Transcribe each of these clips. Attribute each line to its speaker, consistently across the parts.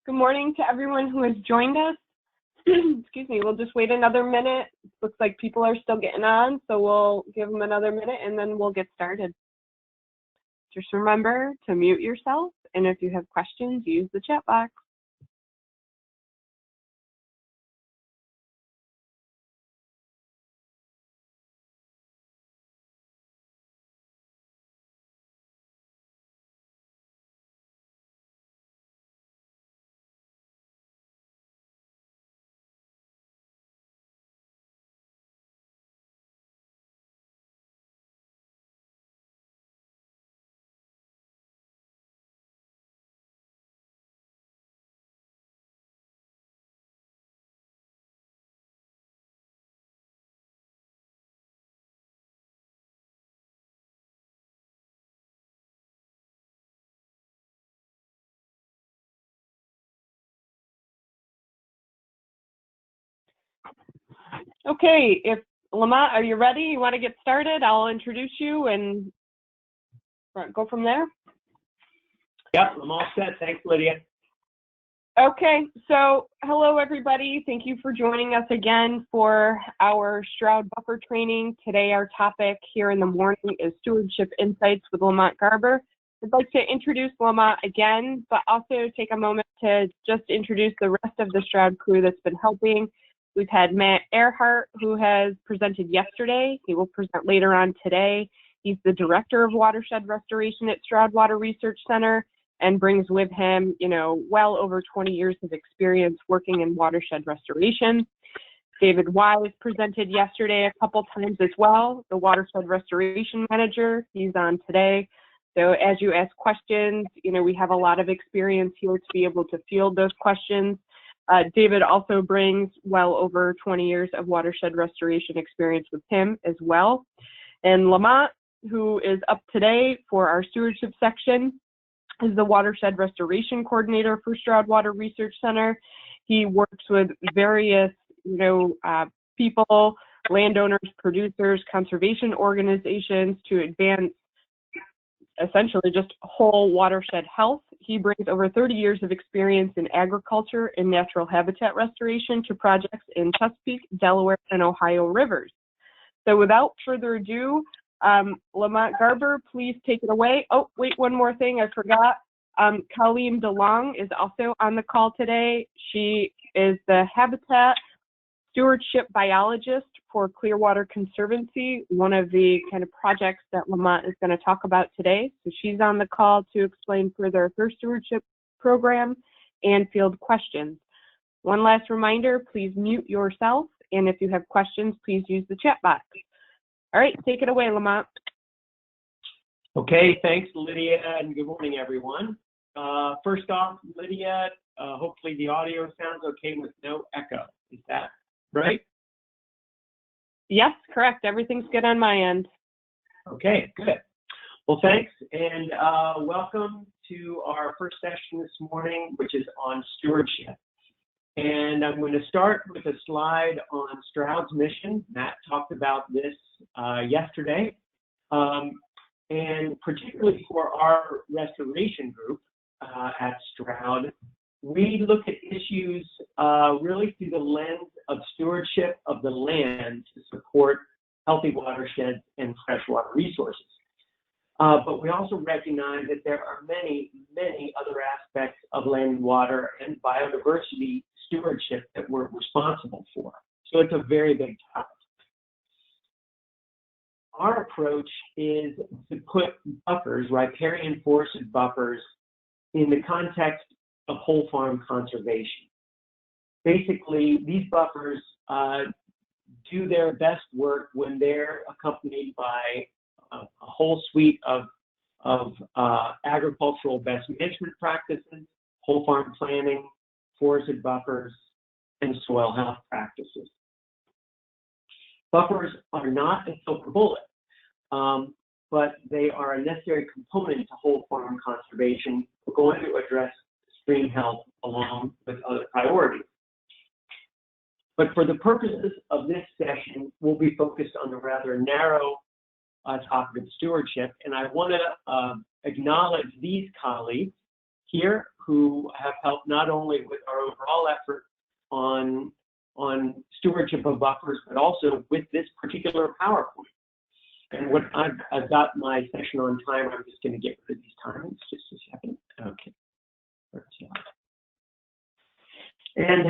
Speaker 1: Good morning to everyone who has joined us. Excuse me, we'll just wait another minute. Looks like people are still getting on, so we'll give them another minute and then we'll get started. Just remember to mute yourself, and if you have questions, use the chat box. Okay, if Lamonte, are you ready? You want to get started? I'll introduce you and go from there.
Speaker 2: Yep, I'm all set. Thanks, Lydia.
Speaker 1: Okay, so hello everybody. Thank you for joining us again for our Stroud buffer training. Today our topic here in the morning is Stewardship Insights with Lamonte Garber. I'd like to introduce Lamonte again, but also take a moment to just introduce the rest of the Stroud crew that's been helping. We've had Matt Earhart, who has presented yesterday. He will present later on today. He's the Director of Watershed Restoration at Stroud Water Research Center and brings with him, well over 20 years of experience working in watershed restoration. David Wise presented yesterday a couple times as well, the Watershed Restoration Manager. He's on today. So as you ask questions, we have a lot of experience here to be able to field those questions. David also brings well over 20 years of watershed restoration experience with him as well. And Lamonte, who is up today for our stewardship section, is the Watershed Restoration Coordinator for Stroud Water Research Center. He works with various, people, landowners, producers, conservation organizations to advance essentially just whole watershed health. He brings over 30 years of experience in agriculture and natural habitat restoration to projects in Chesapeake, Delaware, and Ohio rivers. So without further ado, Lamonte Garber, please take it away. Oh, wait, one more thing I forgot. Colleen DeLong is also on the call today. She is the Habitat Stewardship Biologist for Clearwater Conservancy, one of the kind of projects that Lamonte is going to talk about today. So she's on the call to explain further her stewardship program and field questions. One last reminder, please mute yourself, and if you have questions, please use the chat box. All right, take it away, Lamonte.
Speaker 2: Okay, thanks, Lydia, and good morning, everyone. First off, Lydia, hopefully the audio sounds okay with no echo. Is that right?
Speaker 1: Yes, correct. Everything's good on my end.
Speaker 2: Okay, good. Well, thanks, and welcome to our first session this morning, which is on stewardship. And I'm going to start with a slide on Stroud's mission. Matt talked about this yesterday. And particularly for our restoration group at Stroud, we look at issues really through the lens of stewardship of the land to support healthy watersheds and freshwater resources. But we also recognize that there are many, many other aspects of land and water and biodiversity stewardship that we're responsible for. So it's a very big topic. Our approach is to put buffers, riparian forested buffers, in the context of whole farm conservation. Basically, these buffers do their best work when they're accompanied by a whole suite of agricultural best management practices, whole farm planning, forested buffers, and soil health practices. Buffers are not a silver bullet, but they are a necessary component to whole farm conservation. We're going to address stream health along with other priorities. But for the purposes of this session, we'll be focused on the rather narrow topic of stewardship, and I want to acknowledge these colleagues here who have helped not only with our overall effort on stewardship of buffers, but also with this particular PowerPoint. And what I've got my session on time. I'm just going to get rid of these times just a second. Okay. And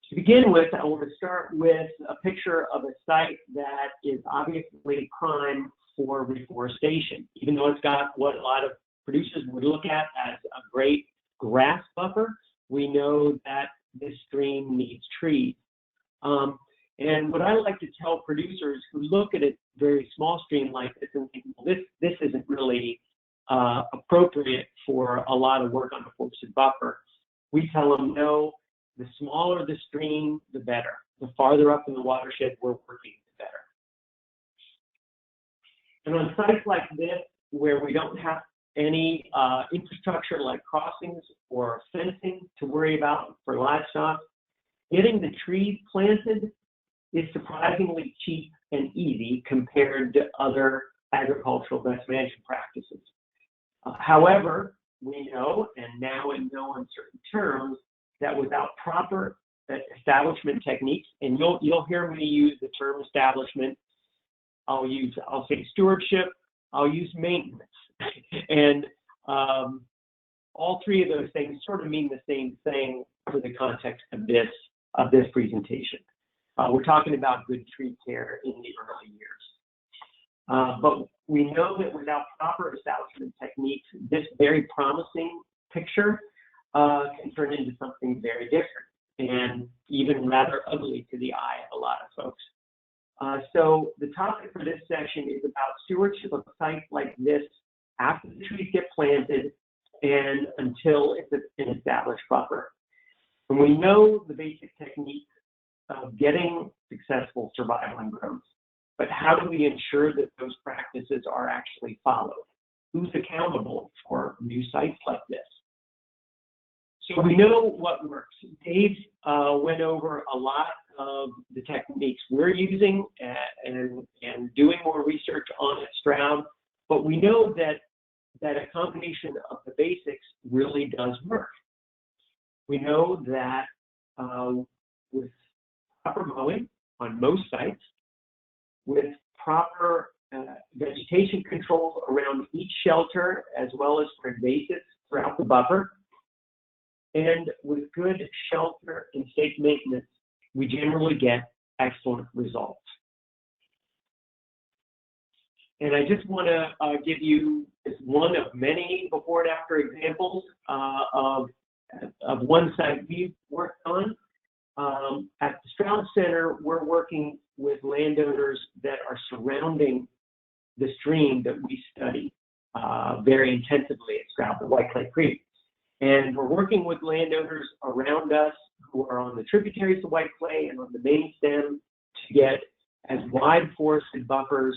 Speaker 2: to begin with, I want to start with a picture of a site that is obviously prime for reforestation, even though it's got what a lot of producers would look at as a great grass buffer. We know that this stream needs trees. And what I like to tell producers who look at a very small stream like this and think, well, this isn't really appropriate for a lot of work on a forested buffer, we tell them, no, the smaller the stream, the better. The farther up in the watershed we're working, the better. And on sites like this, where we don't have any infrastructure like crossings or fencing to worry about for livestock, getting the trees planted is surprisingly cheap and easy compared to other agricultural best management practices. However, we know, and now in no uncertain terms, that without proper establishment techniques, and you'll hear me use the term establishment, I'll say stewardship, I'll use maintenance. And all three of those things sort of mean the same thing for the context of this presentation. We're talking about good tree care in the early years. But we know that without proper establishment techniques, this very promising picture can turn into something very different and even rather ugly to the eye of a lot of folks. So the topic for this session is about stewardship of sites like this after the trees get planted and until it's an established buffer. And we know the basic techniques of getting successful survival and growth, but how do we ensure that those practices are actually followed? Who's accountable for new sites like this? So we know what works. Dave went over a lot of the techniques we're using and doing more research on at Stroud, but we know that a combination of the basics really does work. We know that with proper mowing on most sites, with proper vegetation control around each shelter, as well as for invasives throughout the buffer, and with good shelter and safe maintenance, we generally get excellent results. And I just want to give you one of many before and after examples of one site we've worked on. At the Stroud Center, we're working with landowners that are surrounding the stream that we study very intensively at Stroud, the White Clay Creek. And we're working with landowners around us who are on the tributaries of White Clay and on the main stem to get as wide forested buffers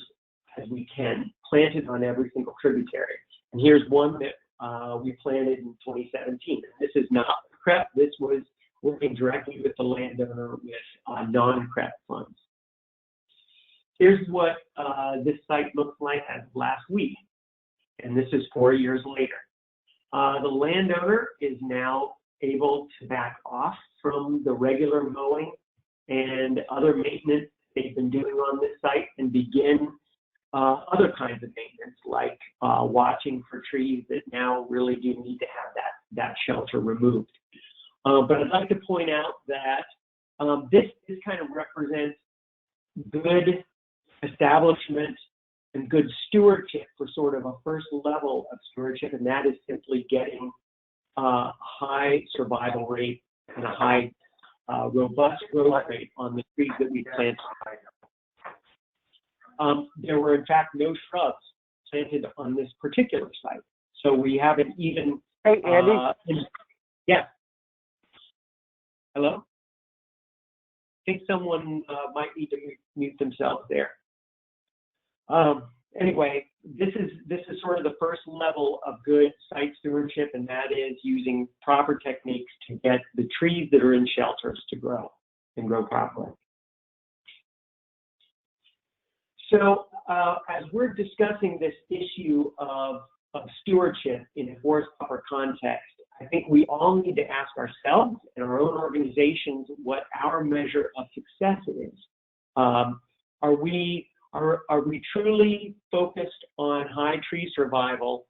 Speaker 2: as we can planted on every single tributary. And here's one that we planted in 2017. This is not CREP. This was working directly with the landowner with non-CREP funds. Here's what this site looks like as of last week, and this is 4 years later. The landowner is now able to back off from the regular mowing and other maintenance they've been doing on this site and begin other kinds of maintenance, like watching for trees that now really do need to have that shelter removed. But I'd like to point out that this kind of represents good establishment and good stewardship for sort of a first level of stewardship, and that is simply getting a high survival rate and a high robust growth rate on the trees that we plant. There were in fact no shrubs planted on this particular site, so we haven't even.
Speaker 3: Hey, Andy.
Speaker 2: Yeah. Hello. I think someone might need to mute themselves there. Anyway, this is sort of the first level of good site stewardship, and that is using proper techniques to get the trees that are in shelters to grow and grow properly. So as we're discussing this issue of of stewardship in a forest buffer context, I think we all need to ask ourselves and our own organizations what our measure of success is. Are we truly focused on high tree survival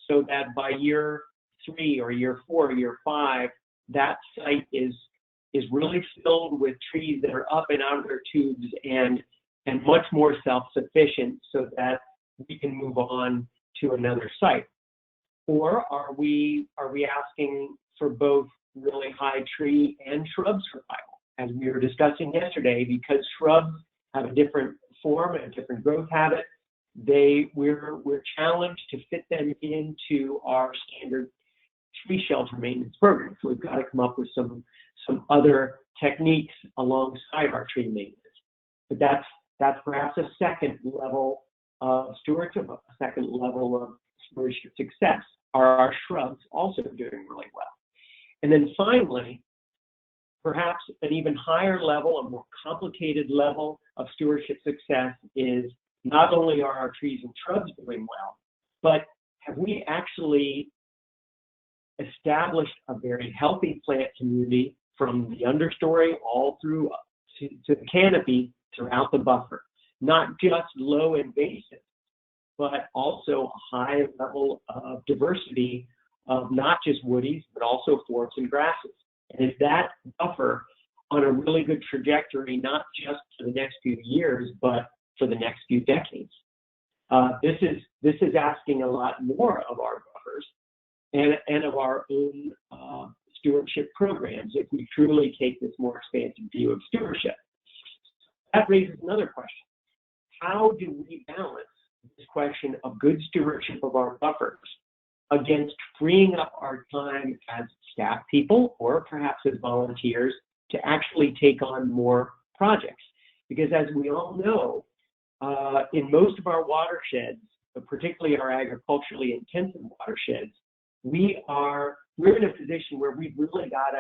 Speaker 2: so that by year 3 or year 4 or year 5, that site is really filled with trees that are up and out of their tubes and much more self-sufficient so that we can move on to another site? Or are we asking for both really high tree and shrub survival? As we were discussing yesterday, because shrubs have a different form and a different growth habit, we're challenged to fit them into our standard tree shelter maintenance program. So we've got to come up with some other techniques alongside our tree maintenance. But that's perhaps a second level of stewardship, a second level of stewardship success. Are our shrubs also doing really well? And then finally, perhaps an even higher level, a more complicated level of stewardship success is not only are our trees and shrubs doing well, but have we actually established a very healthy plant community from the understory all through to the canopy throughout the buffer? Not just low invasive, but also a high level of diversity of not just woodies, but also forests and grasses. And is that buffer on a really good trajectory, not just for the next few years, but for the next few decades? This is asking a lot more of our buffers and of our own stewardship programs if we truly take this more expansive view of stewardship. That raises another question. How do we balance this question of good stewardship of our buffers against freeing up our time as staff people or perhaps as volunteers to actually take on more projects? Because as we all know, in most of our watersheds, particularly our agriculturally intensive watersheds, we're in a position where we've really got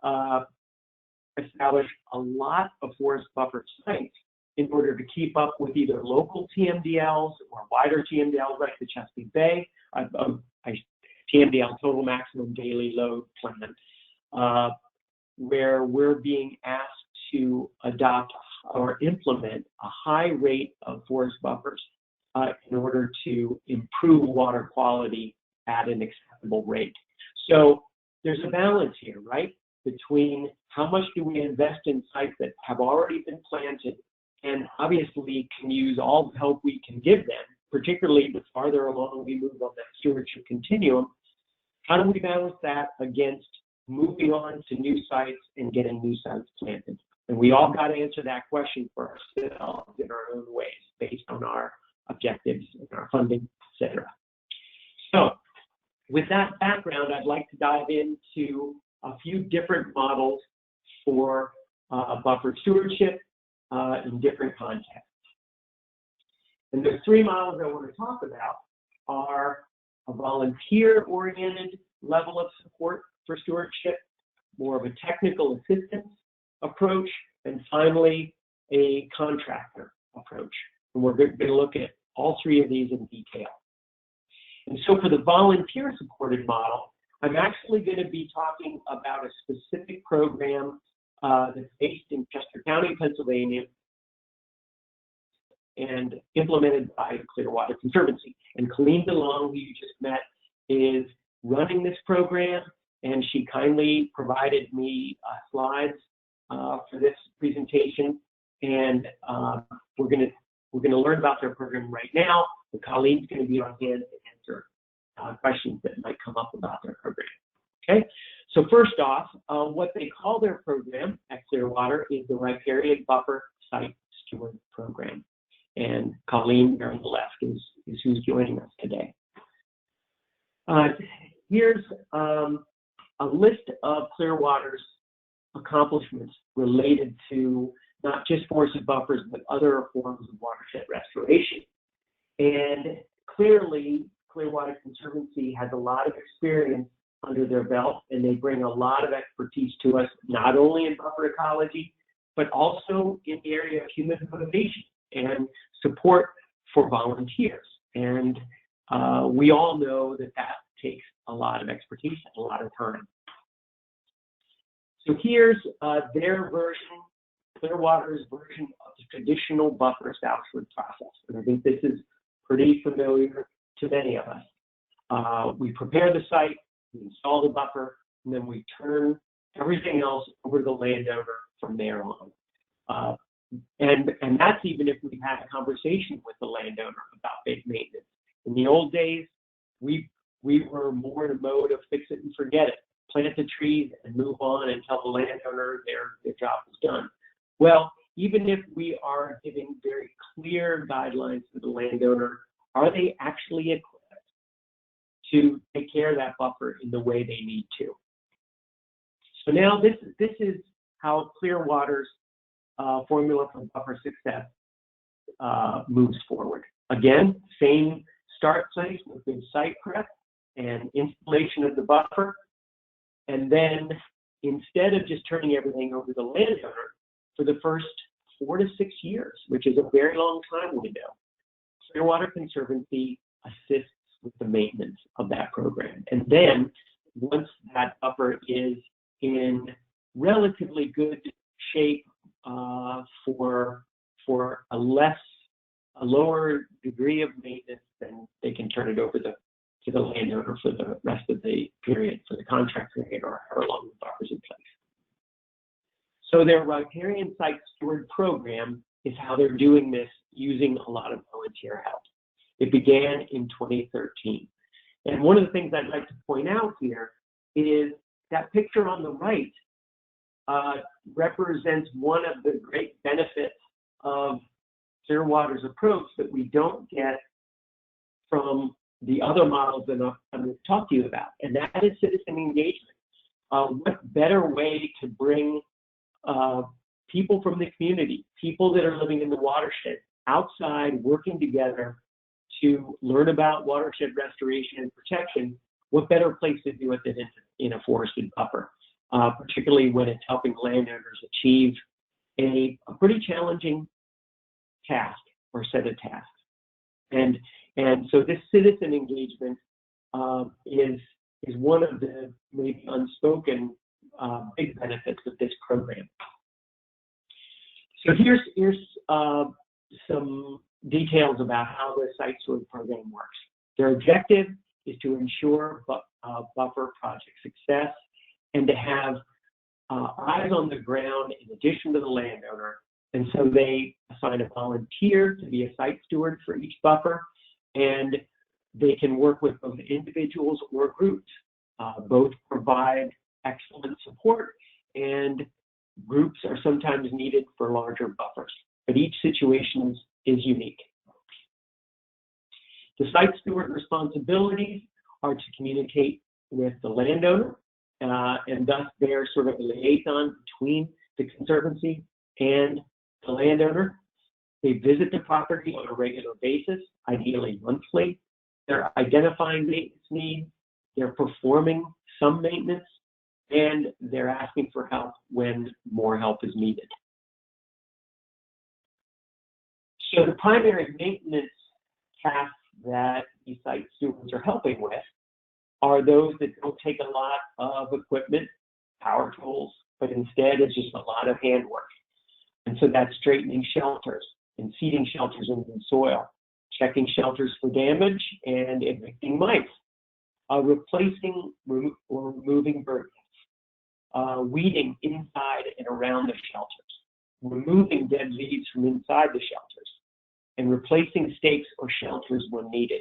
Speaker 2: to establish a lot of forest buffer sites in order to keep up with either local TMDLs or wider TMDLs like the Chesapeake Bay, TMDL, Total Maximum Daily Load Plan, where we're being asked to adopt or implement a high rate of forest buffers in order to improve water quality at an acceptable rate. So there's a balance here, right, between how much do we invest in sites that have already been planted and obviously can use all the help we can give them, particularly the farther along we move on that stewardship continuum. How do we balance that against moving on to new sites and getting new sites planted? And we all got to answer that question for ourselves in our own ways based on our objectives and our funding, et cetera. So with that background, I'd like to dive into a few different models for buffer stewardship in different contexts. And the 3 models I want to talk about are a volunteer-oriented level of support for stewardship, more of a technical assistance approach, and finally, a contractor approach. And we're going to look at all 3 of these in detail. And so for the volunteer-supported model, I'm actually going to be talking about a specific program that's based in Chester County, Pennsylvania, and implemented by the Clearwater Conservancy. And Colleen DeLong, who you just met, is running this program, and she kindly provided me slides for this presentation. And we're going to learn about their program right now. But Colleen's going to be on hand to answer questions that might come up about their program. Okay. So first off, what they call their program at Clearwater is the Riparian Buffer Site Steward Program. And Colleen here on the left is who's joining us today. Here's a list of Clearwater's accomplishments related to not just forested buffers, but other forms of watershed restoration. And clearly, Clearwater Conservancy has a lot of experience under their belt, and they bring a lot of expertise to us, not only in buffer ecology, but also in the area of human motivation and support for volunteers. And we all know that that takes a lot of expertise and a lot of time. So here's their version, Clearwater's version of the traditional buffer establishment process. And I think this is pretty familiar to many of us. We prepare the site, we install the buffer, and then we turn everything else over to the landowner from there on. And that's even if we've had a conversation with the landowner about big maintenance. In the old days, we were more in a mode of fix it and forget it, plant the trees and move on and tell the landowner their job is done. Well, even if we are giving very clear guidelines to the landowner, are they actually equipped to take care of that buffer in the way they need to? So now this is how Clearwater's formula for buffer success moves forward. Again, same start place with good site prep and installation of the buffer. And then instead of just turning everything over to the landowner for the first 4 to 6 years, which is a very long time window, Clearwater Conservancy assists with the maintenance of that program. And then once that buffer is in relatively good shape for a lower degree of maintenance, then they can turn it over to the landowner for the rest of the period, for the contract period, or however long the buffer's in place. So their Riparian Site Steward program is how they're doing this using a lot of volunteer help. It began in 2013. And one of the things I'd like to point out here is that picture on the right represents one of the great benefits of Clearwater's approach that we don't get from the other models that I'm going to talk to you about, and that is citizen engagement. What better way to bring people from the community, people that are living in the watershed, outside working together to learn about watershed restoration and protection? What better place to do it than in a forested buffer, particularly when it's helping landowners achieve a pretty challenging task or set of tasks. And so this citizen engagement is one of the maybe unspoken big benefits of this program. So here's some details about how the Site Steward program works. Their objective is to ensure buffer project success and to have eyes on the ground in addition to the landowner. And so they assign a volunteer to be a site steward for each buffer, and they can work with both individuals or groups. Both provide excellent support, and groups are sometimes needed for larger buffers, but each situation is unique. The site steward responsibilities are to communicate with the landowner, and thus they're sort of a liaison between the Conservancy and the landowner. They visit the property on a regular basis, ideally monthly. They're identifying maintenance needs, they're performing some maintenance, and they're asking for help when more help is needed. So the primary maintenance tasks that these site stewards are helping with are those that don't take a lot of equipment, power tools, but instead it's just a lot of handwork. And so that's straightening shelters and seeding shelters into the soil, checking shelters for damage, and evicting mice, replacing or removing bird nests, weeding inside and around the shelters, removing dead leaves from inside the shelters, and replacing stakes or shelters when needed.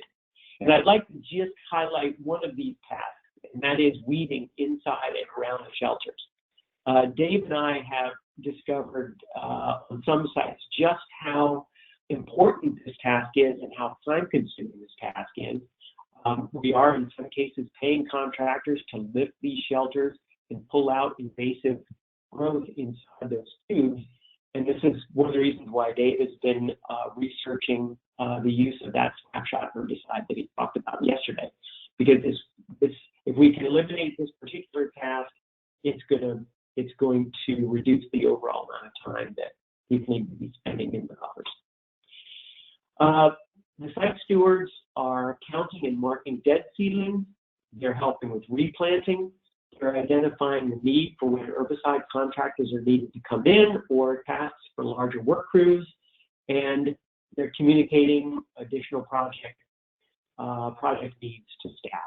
Speaker 2: And I'd like to just highlight one of these tasks, and that is weeding inside and around the shelters. Dave and I have discovered on some sites just how important this task is and how time-consuming this task is. We are, in some cases, paying contractors to lift these shelters and pull out invasive growth inside those tubes. And this is one of the reasons why Dave has been researching the use of that snapshot herbicide that he talked about yesterday. Because if we can eliminate this particular task, it's going to reduce the overall amount of time that people need to be spending in the buffers. The site stewards are counting and marking dead seedlings. They're helping with replanting. They're identifying the need for when herbicide contractors are needed to come in or tasks for larger work crews. And they're communicating additional project needs to staff,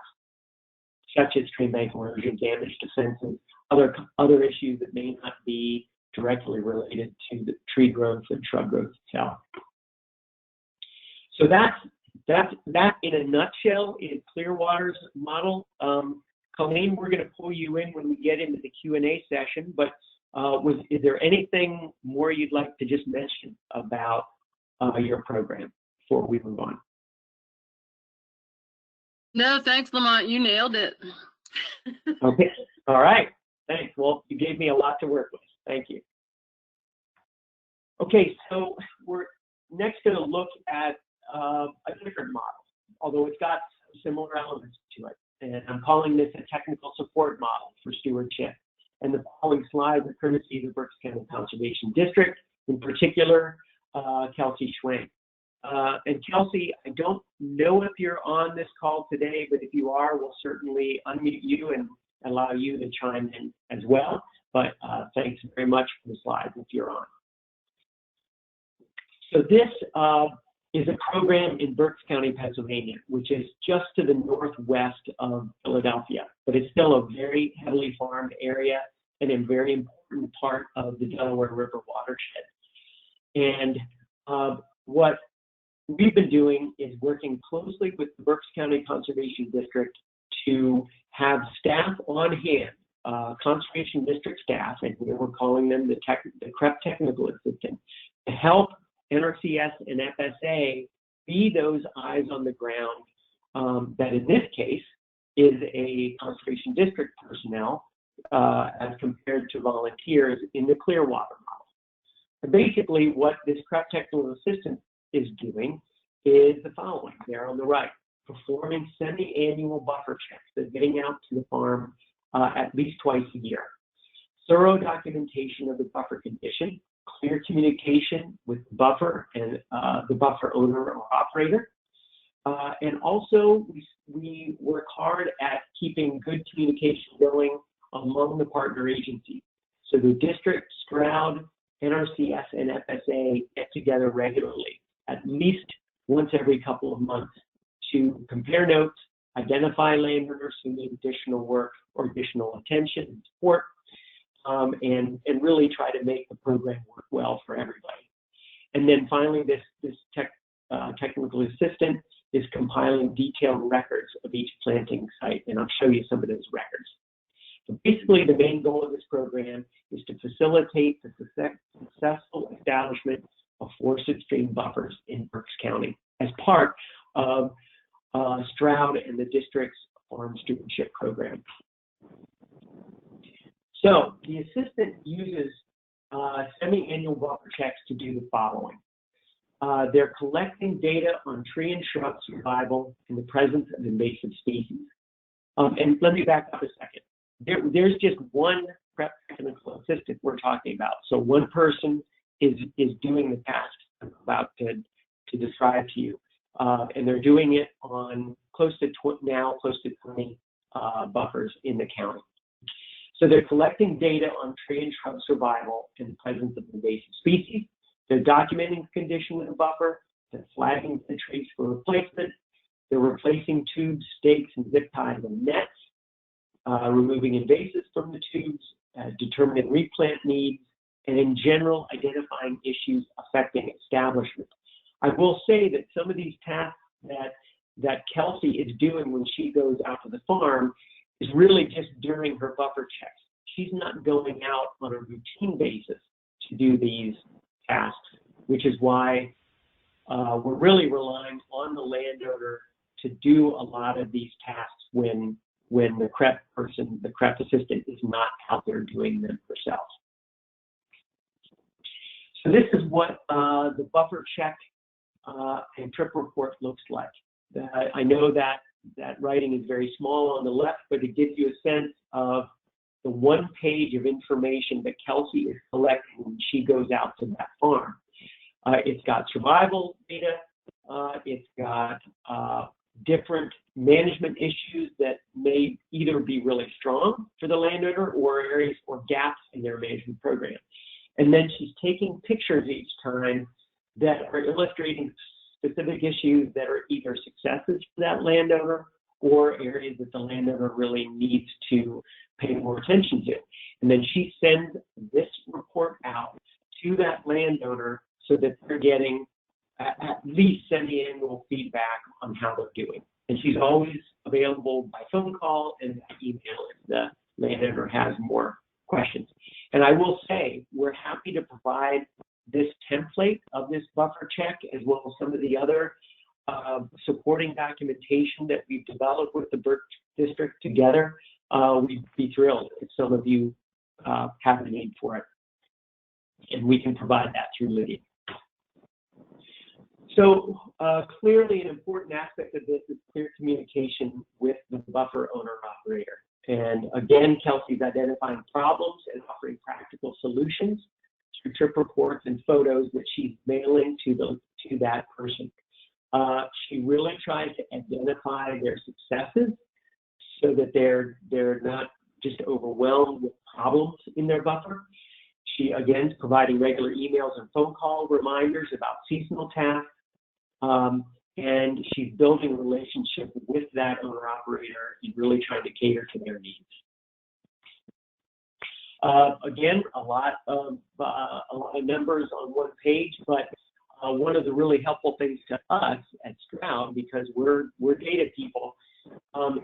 Speaker 2: such as tree bank erosion, damage to fences, other issues that may not be directly related to the tree growth and shrub growth itself. So that in a nutshell is Clearwater's model. Colleen, we're going to pull you in when we get into the Q&A session, but is there anything more you'd like to just mention about your program before we move on?
Speaker 3: No, thanks, Lamont. You nailed it.
Speaker 2: Okay. All right. Thanks. Well, you gave me a lot to work with. Thank you. Okay, so we're next going to look at a different model, although it's got similar elements to it. And I'm calling this a technical support model for stewardship. And the following slides are courtesy of the Berks County Conservation District, in particular, Kelsey Schwenk. And Kelsey, I don't know if you're on this call today, but if you are, we'll certainly unmute you and allow you to chime in as well. But thanks very much for the slides if you're on. So this is a program in Berks County, Pennsylvania, which is just to the northwest of Philadelphia, but it's still a very heavily farmed area and a very important part of the Delaware River watershed. And what we've been doing is working closely with the Berks County Conservation District to have staff on hand, Conservation District staff, and here we're calling them the CREP technical assistant, to help NRCS and FSA be those eyes on the ground that in this case is a Conservation District personnel as compared to volunteers in the Clearwater model. And basically what this CREP technical assistant is doing is the following. There on the right, performing semi-annual buffer checks. They're getting out to the farm at least twice a year. Thorough documentation of the buffer condition, clear communication with the buffer and the buffer owner or operator. And also we work hard at keeping good communication going among the partner agencies. So the district, Stroud, NRCS, and FSA get together regularly, at least once every couple of months, to compare notes, identify landowners who need additional work or additional attention and support, and really try to make the program work well for everybody. And then finally, this technical assistant is compiling detailed records of each planting site, and I'll show you some of those records. So basically, the main goal of this program is to facilitate the successful establishment of forested stream buffers in Berks County as part of Stroud and the district's farm stewardship program. So the assistant uses semi-annual buffer checks to do the following. They're collecting data on tree and shrub survival in the presence of invasive species. And let me back up a second. There's just one prep technical assistant we're talking about. So one person is doing the task I'm about to describe to you. And they're doing it on close to 20 buffers in the county. So they're collecting data on tree and shrub survival in the presence of invasive species. They're documenting the condition of the buffer. They're flagging the trees for replacement. They're replacing tubes, stakes, and zip ties and nets, removing invasives from the tubes, determining replant needs, and in general, identifying issues affecting establishment. I will say that some of these tasks that Kelsey is doing when she goes out to the farm is really just during her buffer checks. She's not going out on a routine basis to do these tasks, which is why we're really relying on the landowner to do a lot of these tasks when the CREP person, the CREP assistant, is not out there doing them herself. So this is what the buffer check and trip report looks like. I know that writing is very small on the left, but it gives you a sense of the one page of information that Kelsey is collecting when she goes out to that farm. It's got survival data, It's got different management issues that may either be really strong for the landowner or areas or gaps in their management program. And then she's taking pictures each time that are illustrating specific issues that are either successes for that landowner or areas that the landowner really needs to pay more attention to. And then she sends this report out to that landowner so that they're getting at least semi-annual feedback on how they're doing. And she's always available by phone call and by email if the landowner has more questions. And I will say, we're happy to provide this template of this buffer check as well as some of the other supporting documentation that we've developed with the Burke District together. We'd be thrilled if some of you have a need for it. And we can provide that through Lydia. So clearly an important aspect of this is clear communication with the buffer owner-operator. And again, Kelsey's identifying problems and offering practical solutions through trip reports and photos that she's mailing to that person. She really tries to identify their successes so that they're not just overwhelmed with problems in their buffer. She, again, is providing regular emails and phone call reminders about seasonal tasks, and she's building a relationship with that owner-operator and really trying to cater to their needs. Again, a lot of numbers on one page, but one of the really helpful things to us at Stroud, because we're data people,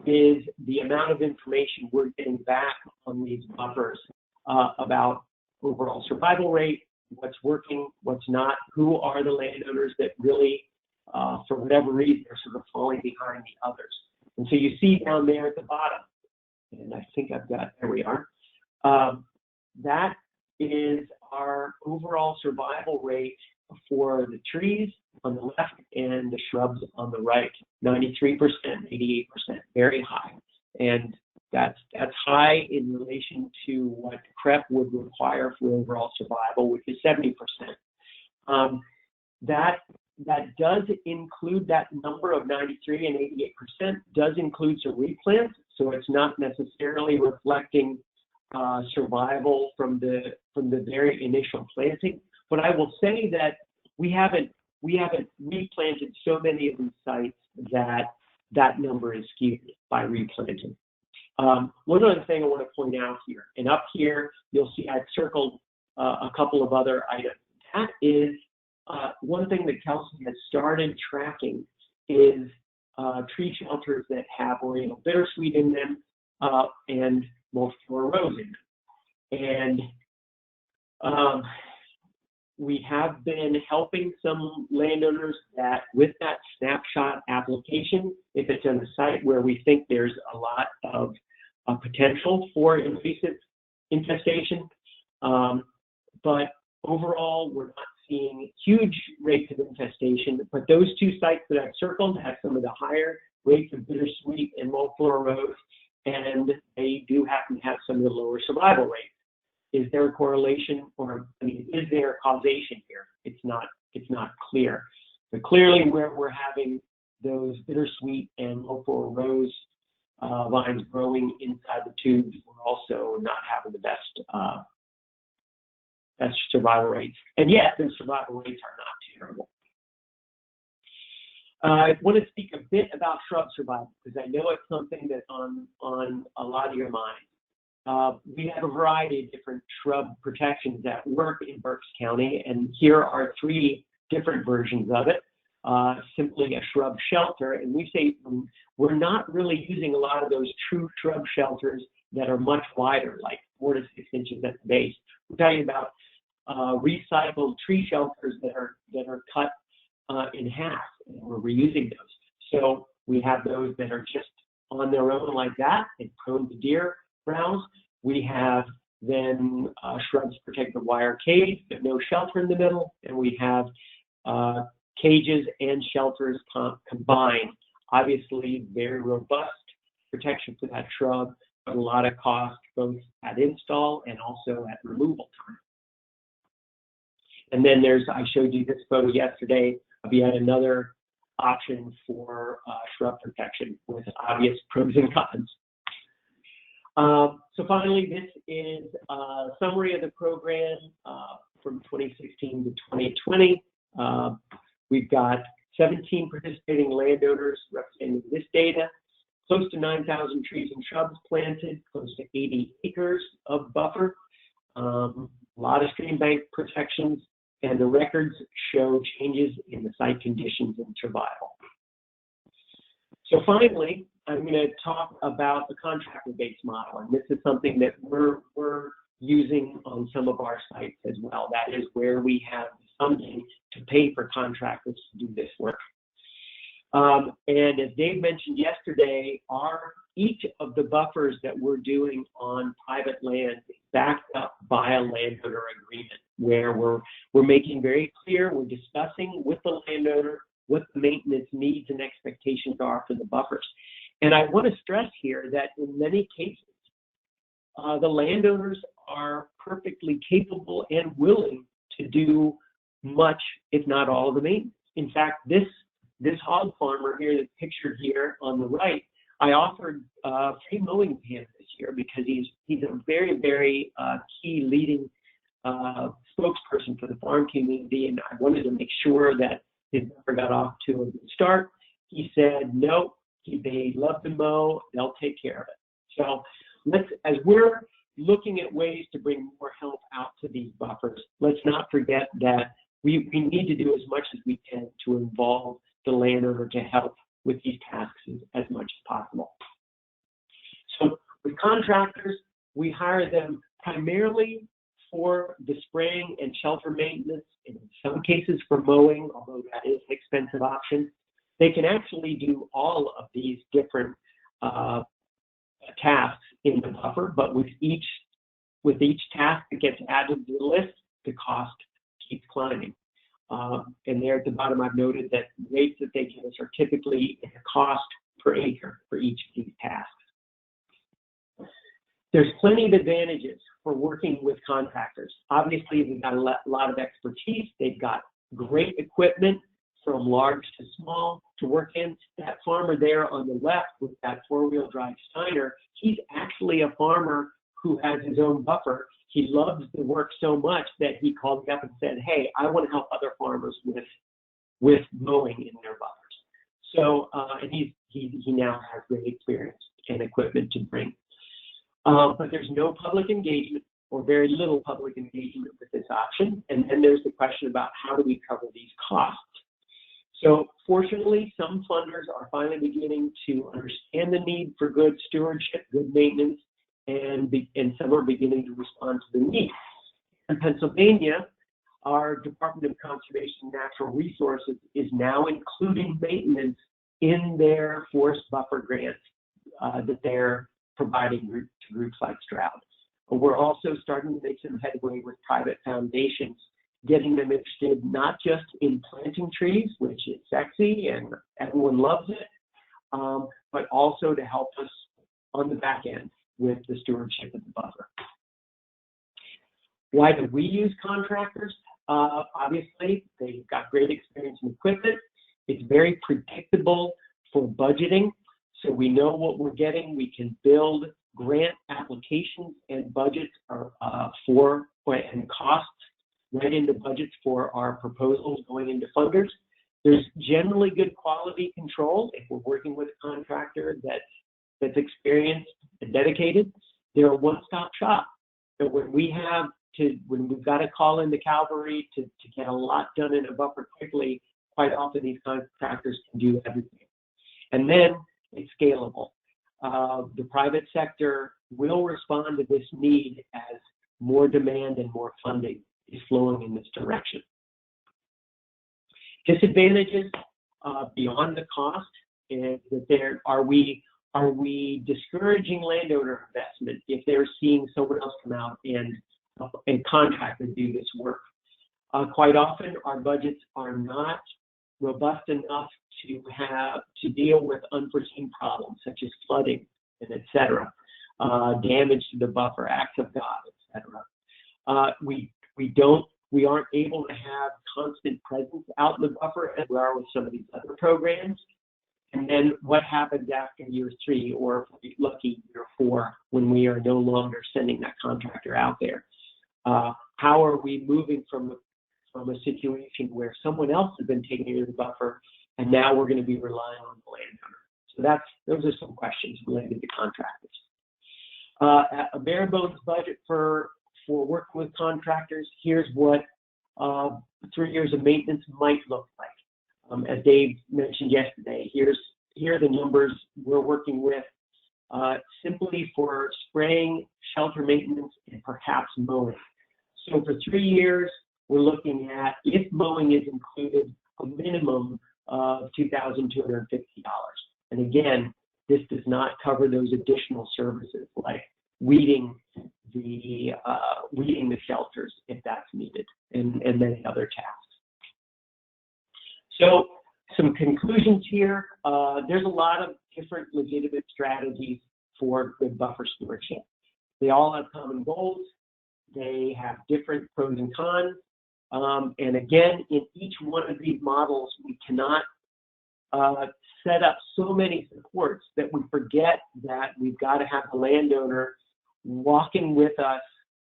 Speaker 2: is the amount of information we're getting back on these buffers about overall survival rate, what's working, what's not, who are the landowners that really, for whatever reason, are sort of falling behind the others. And so you see down there at the bottom, and I think I've got, there we are, that is our overall survival rate for the trees on the left and the shrubs on the right, 93%, 88%, very high. And that's high in relation to what CREP would require for overall survival, which is 70%. That does include, that number of 93 and 88% does include some replants, so it's not necessarily reflecting survival from the very initial planting. But I will say that we haven't replanted so many of these sites that number is skewed by replanting. One other thing I want to point out here, and up here you'll see I've circled a couple of other items. That is one thing that Kelsey has started tracking is tree shelters that have Oriental bittersweet in them and multiflora rose in them. And we have been helping some landowners that with that snapshot application, if it's on a site where we think there's a lot of potential for invasive infestation, but overall we're not seeing huge rates of infestation, but those two sites that I've circled have some of the higher rates of bittersweet and multiflora rose, and they do happen to have some of the lower survival rates. Is there a correlation, or I mean, is there causation here? It's not clear. But clearly, where we're having those bittersweet and multiflora rose vines growing inside the tubes, we're also not having the best survival rates. And yet, the survival rates are not terrible. I want to speak a bit about shrub survival because I know it's something that's on a lot of your minds. We have a variety of different shrub protections that work in Berks County, and here are three different versions of it. Simply a shrub shelter, and we say we're not really using a lot of those true shrub shelters that are much wider, like 4 to 6 inches at the base. We're talking about recycled tree shelters that are cut in half, and we're reusing those. So we have those that are just on their own like that and prone to deer browse. We have then shrubs protected wire cage, but no shelter in the middle, and we have cages and shelters combined. Obviously, very robust protection for that shrub, but a lot of cost both at install and also at removal time. And then I showed you this photo yesterday of yet another option for shrub protection with obvious pros and cons. So finally, this is a summary of the program from 2016 to 2020. We've got 17 participating landowners representing this data, close to 9,000 trees and shrubs planted, close to 80 acres of buffer, a lot of stream bank protections, and the records show changes in the site conditions and survival. So finally, I'm going to talk about the contractor-based model, and this is something that we're using on some of our sites as well. That is where we have funding to pay for contractors to do this work. And as Dave mentioned yesterday, each of the buffers that we're doing on private land is backed up by a landowner agreement, where we're making very clear, we're discussing with the landowner what the maintenance needs and expectations are for the buffers. And I want to stress here that in many cases, the landowners are perfectly capable and willing to do much, if not all, of the maintenance. In fact, this hog farmer here that's pictured here on the right, I offered free mowing to him this year because he's a very, very key leading spokesperson for the farm community, and I wanted to make sure that his buffer got off to a good start. He said, no, they love to mow, they'll take care of it. So as we're looking at ways to bring more help out to these buffers, let's not forget that we need to do as much as we can to involve the landowner to help with these tasks as much as possible. So with contractors, we hire them primarily for the spraying and shelter maintenance, and in some cases for mowing, although that is an expensive option. They can actually do all of these different tasks in the buffer, but with each task that gets added to the list, the cost keeps climbing. And there at the bottom, I've noted that rates that they give us are typically a cost per acre for each of these tasks. There's plenty of advantages for working with contractors. Obviously, they've got a lot of expertise. They've got great equipment from large to small to work in. That farmer there on the left with that four-wheel drive Steiner, he's actually a farmer who has his own buffer. He loves the work so much that he called me up and said, hey, I want to help other farmers with mowing in their buffers. So, and he now has great experience and equipment to bring. But there's no public engagement or very little public engagement with this option. And then there's the question about how do we cover these costs? So fortunately, some funders are finally beginning to understand the need for good stewardship, good maintenance, and some are beginning to respond to the need. In Pennsylvania, our Department of Conservation and Natural Resources is now including maintenance in their forest buffer grants that they're providing to groups like Stroud. We're also starting to make some headway with private foundations, getting them interested not just in planting trees, which is sexy and everyone loves it, but also to help us on the back end with the stewardship of the buffer. Why do we use contractors? Obviously, they've got great experience in equipment. It's very predictable for budgeting, so we know what we're getting. We can build grant applications and budgets and costs right into budgets for our proposals going into funders. There's generally good quality control if we're working with a contractor that's experienced and dedicated. They're a one-stop shop. So when we've got to call in the cavalry to get a lot done in a buffer quickly, quite often these contractors can do everything. And then it's scalable. The private sector will respond to this need as more demand and more funding is flowing in this direction. Disadvantages beyond the cost is that are we discouraging landowner investment if they're seeing someone else come out and contract and do this work? Quite often, our budgets are not robust enough to deal with unforeseen problems such as flooding and et cetera, damage to the buffer, acts of God, et cetera. We don't we aren't able to have constant presence out in the buffer as we are with some of these other programs. And then what happens after year 3, or if we're lucky, year 4, when we are no longer sending that contractor out there? How are we moving from a situation where someone else has been taking care of the buffer, and now we're going to be relying on the landowner? So those are some questions related to contractors. A bare bones budget for working with contractors. Here's what 3 years of maintenance might look like. As Dave mentioned yesterday, here are the numbers we're working with simply for spraying, shelter maintenance, and perhaps mowing. So for 3 years, we're looking at, if mowing is included, a minimum of $2,250. And again, this does not cover those additional services like weeding the shelters if that's needed, and many other tasks. So some conclusions here. There's a lot of different legitimate strategies for good buffer stewardship. They all have common goals. They have different pros and cons. And again, in each one of these models, we cannot set up so many supports that we forget that we've got to have the landowner walking with us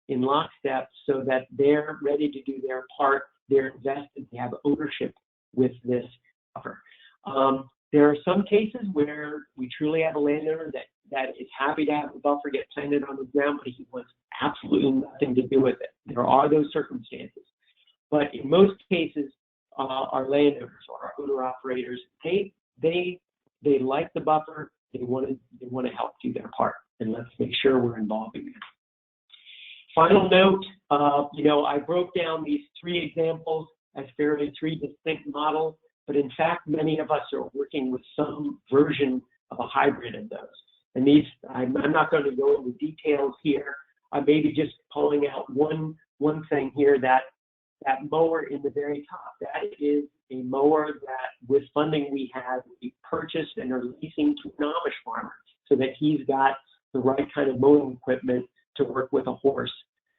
Speaker 2: in lockstep so that they're ready to do their part, they're invested, they have ownership with this buffer. There are some cases where we truly have a landowner that is happy to have the buffer get planted on the ground, but he wants absolutely nothing to do with it. There are those circumstances. But in most cases, our landowners or our owner-operators, they like the buffer, they want to help do their part, and let's make sure we're involving them. Final note, I broke down these 3 examples as fairly 3 distinct models, but in fact, many of us are working with some version of a hybrid of those. And these, I'm not going to go into details here. I may be just pulling out one thing here, that mower in the very top. That is a mower that, with funding we have, we purchased and are leasing to an Amish farmer so that he's got the right kind of mowing equipment to work with a horse,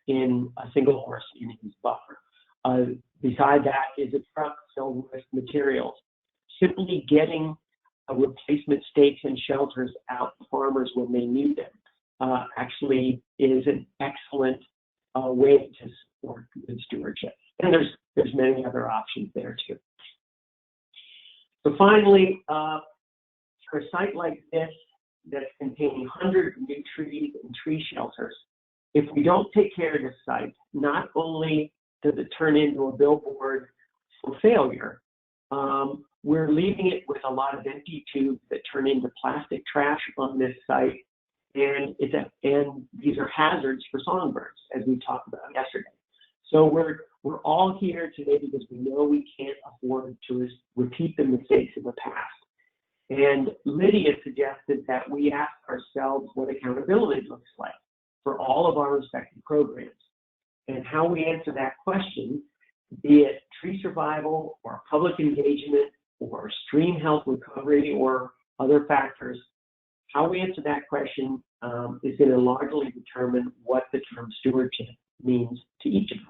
Speaker 2: in a single horse in his buffer. Beside that is a truck filled with materials. Simply getting replacement stakes and shelters out to farmers when they need them actually is an excellent way to support good stewardship. And there's many other options there too. So finally, for a site like this that's containing hundreds of new trees and tree shelters, if we don't take care of this site, not only does it turn into a billboard for failure, we're leaving it with a lot of empty tubes that turn into plastic trash on this site, and these are hazards for songbirds, as we talked about yesterday. So we're all here today because we know we can't afford to repeat the mistakes of the past. And Lydia suggested that we ask ourselves what accountability looks like for all of our respective programs. And how we answer that question, be it tree survival or public engagement or stream health recovery or other factors, how we answer that question is going to largely determine what the term stewardship means to each of us.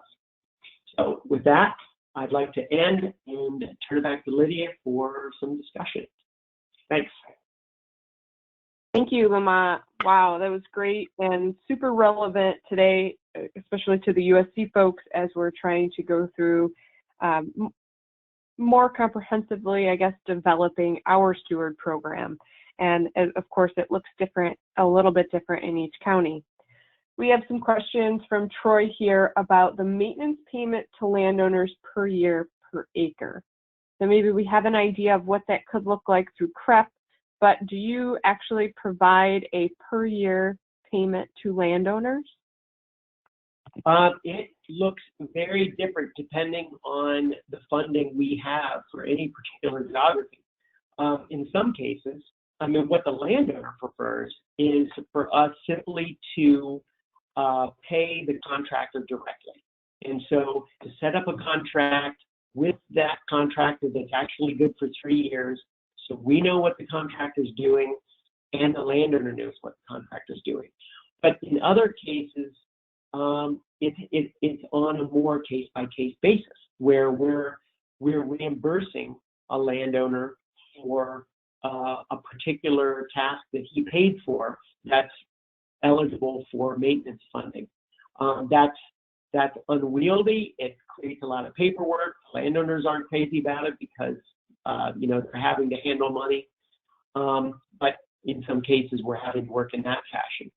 Speaker 2: So with that, I'd like to end and turn it back to Lydia for some discussion. Thanks.
Speaker 1: Thank you, Lamont. Wow, that was great and super relevant today, especially to the USC folks as we're trying to go through more comprehensively, I guess, developing our Steward program. And of course, it looks different, a little bit different in each county. We have some questions from Troy here about the maintenance payment to landowners per year per acre. So maybe we have an idea of what that could look like through CREP, but do you actually provide a per year payment to landowners?
Speaker 2: It looks very different depending on the funding we have for any particular geography. In some cases, I mean, what the landowner prefers is for us simply to pay the contractor directly. And so to set up a contract with that contractor that's actually good for 3 years, so we know what the contractor's doing and the landowner knows what the contractor's doing. But in other cases, it's on a more case-by-case basis where we're reimbursing a landowner for a particular task that he paid for that's eligible for maintenance funding. That's unwieldy. It creates a lot of paperwork. Landowners aren't crazy about it because they're having to handle money. But in some cases, we're having to work in that fashion.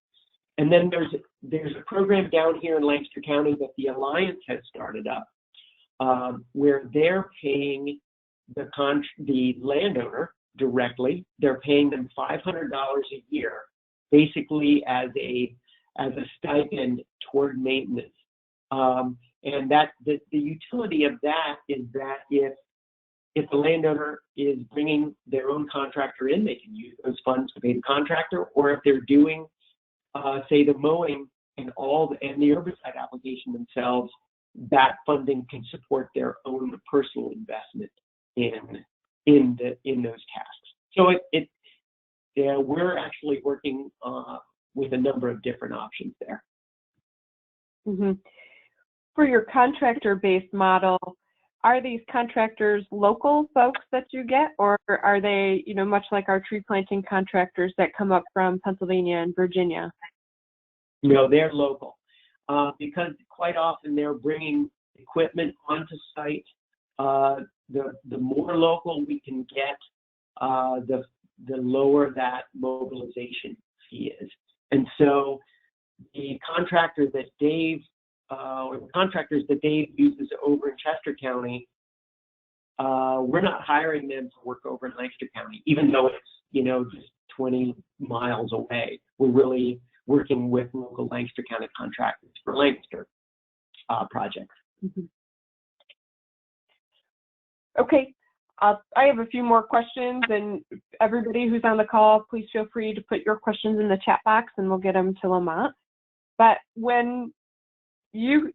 Speaker 2: And then there's a program down here in Lancaster County that the Alliance has started up, where they're paying the landowner directly. They're paying them $500 a year, basically as a stipend toward maintenance. And that the utility of that is that if the landowner is bringing their own contractor in, they can use those funds to pay the contractor, or if they're doing, say, the mowing and the herbicide application themselves, that funding can support their own personal investment in those tasks. So we're actually working with a number of different options there.
Speaker 1: Mm-hmm. For your contractor-based model, are these contractors local folks that you get, or are they, much like our tree planting contractors that come up from Pennsylvania and Virginia?
Speaker 2: No, they're local because quite often they're bringing equipment onto site. The more local we can get, the lower that mobilization fee is. And so the contractors that Dave uses over in Chester County, we're not hiring them to work over in Lancaster County, even though it's just 20 miles away. We're really working with local Lancaster County contractors for Lancaster projects.
Speaker 1: Mm-hmm. Okay, I have a few more questions, and everybody who's on the call, please feel free to put your questions in the chat box, and we'll get them to Lamont. But when you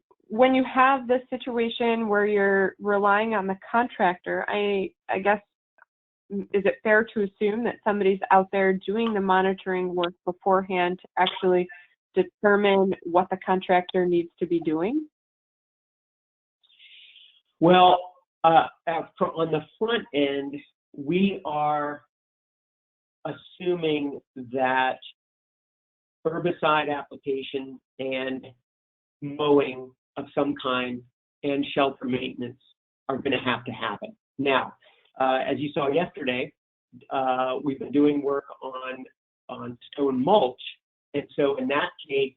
Speaker 1: have this situation where you're relying on the contractor, I guess, is it fair to assume that somebody's out there doing the monitoring work beforehand to actually determine what the contractor needs to be doing?
Speaker 2: Well, on the front end, we are assuming that herbicide application and mowing of some kind and shelter maintenance are going to happen. Now, as you saw yesterday, we've been doing work on stone mulch, and so in that case,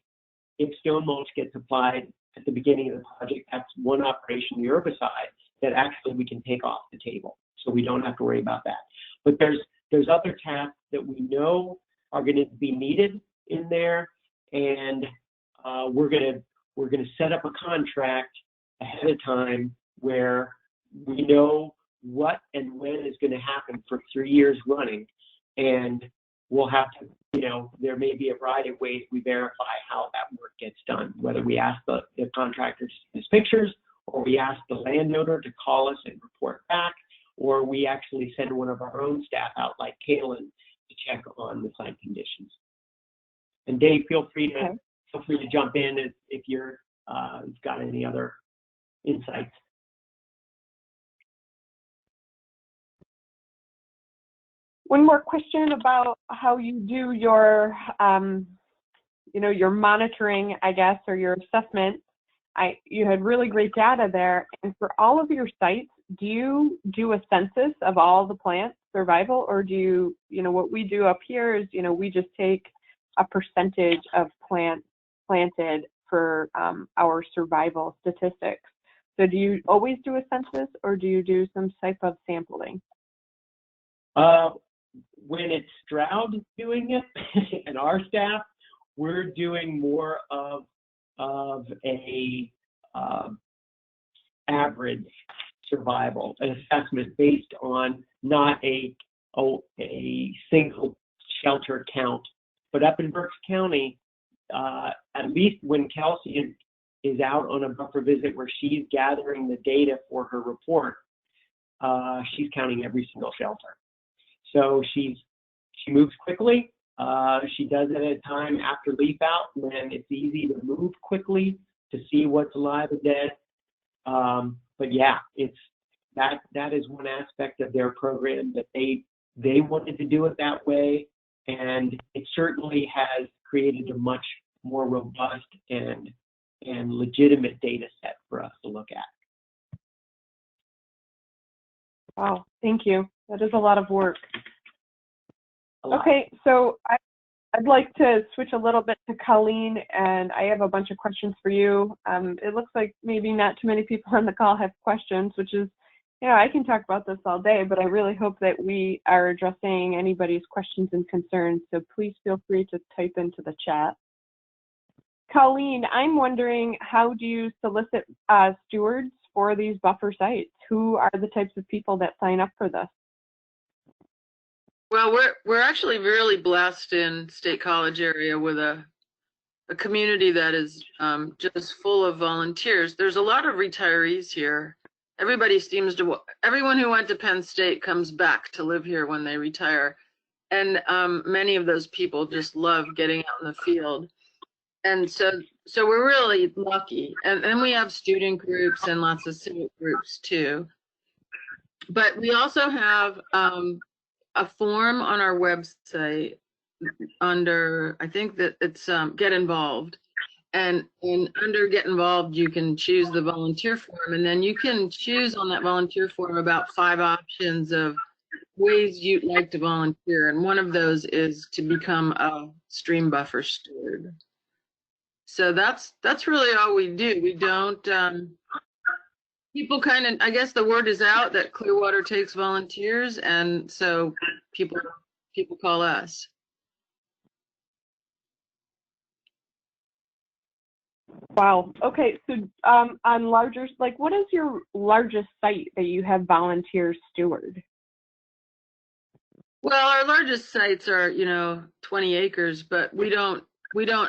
Speaker 2: if stone mulch gets applied at the beginning of the project, that's one operation, the herbicide, that actually we can take off the table, so we don't have to worry about that. But there's other tasks that we know are going to be needed in there, and we're going to set up a contract ahead of time where we know what and when is going to happen for 3 years running, and we'll have to, there may be a variety of ways we verify how that work gets done, whether we ask the contractor to send us pictures, or we ask the landowner to call us and report back, or we actually send one of our own staff out, like Kaylin, to check on the site conditions. And Dave, feel free to jump in if you've got any other insights.
Speaker 1: One more question about how you do your, your monitoring, I guess, or your assessment. You had really great data there. And for all of your sites, do you do a census of all the plant survival, or do you, what we do up here is, we just take a percentage of plants planted for our survival statistics. So do you always do a census, or do you do some type of sampling?
Speaker 2: When it's Stroud doing it and our staff, we're doing more of a average survival, an assessment based on not a single shelter count. But up in Berks County, at least when Kelsey is out on a buffer visit where she's gathering the data for her report, she's counting every single shelter. So she moves quickly. She does it at a time after leaf out when it's easy to move quickly to see what's alive and dead. But yeah, it's that is one aspect of their program that they wanted to do it that way, and it certainly has created a much more robust and legitimate data set for us to look at.
Speaker 1: Wow, thank you. That is a lot of work. Okay, so I'd like to switch a little bit to Colleen, and I have a bunch of questions for you. It looks like maybe not too many people on the call have questions, which is, I can talk about this all day, but I really hope that we are addressing anybody's questions and concerns, so please feel free to type into the chat. Colleen, I'm wondering, how do you solicit stewards for these buffer sites? Who are the types of people that sign up for this?
Speaker 3: Well, we're actually really blessed in State College area with a community that is just full of volunteers. There's a lot of retirees here. Everyone who went to Penn State comes back to live here when they retire. And many of those people just love getting out in the field. And so we're really lucky. And then we have student groups and lots of civic groups too. But we also have a form on our website under, I think that it's Get Involved. And under Get Involved, you can choose the volunteer form, and then you can choose on that volunteer form about 5 options of ways you'd like to volunteer. And one of those is to become a stream buffer steward. So that's really all we do. We don't, people kind of, I guess the word is out that Clearwater takes volunteers, and so people call us.
Speaker 1: Wow. Okay. So on larger, like, what is your largest site that you have volunteer steward?
Speaker 3: Well, our largest sites are, 20 acres, but we don't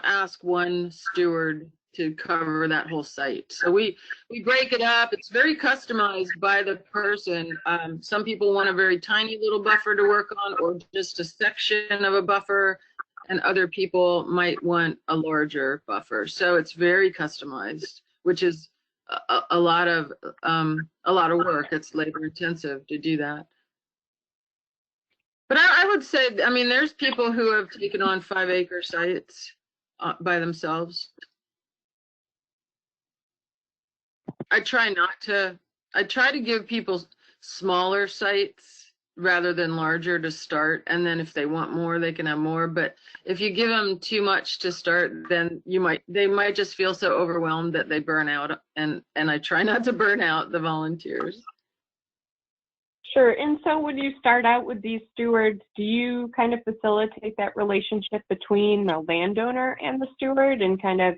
Speaker 3: ask one steward to cover that whole site. So we break it up. It's very customized by the person. Some people want a very tiny little buffer to work on, or just a section of a buffer, and other people might want a larger buffer. So it's very customized, which is a lot of work. It's labor intensive to do that. But I would say, I mean, there's people who have taken on 5-acre sites by themselves. I try to give people smaller sites rather than larger to start, and then if they want more, they can have more. But if you give them too much to start, then they might just feel so overwhelmed that they burn out, and I try not to burn out the volunteers.
Speaker 1: Sure. And so when you start out with these stewards, do you kind of facilitate that relationship between the landowner and the steward, and kind of,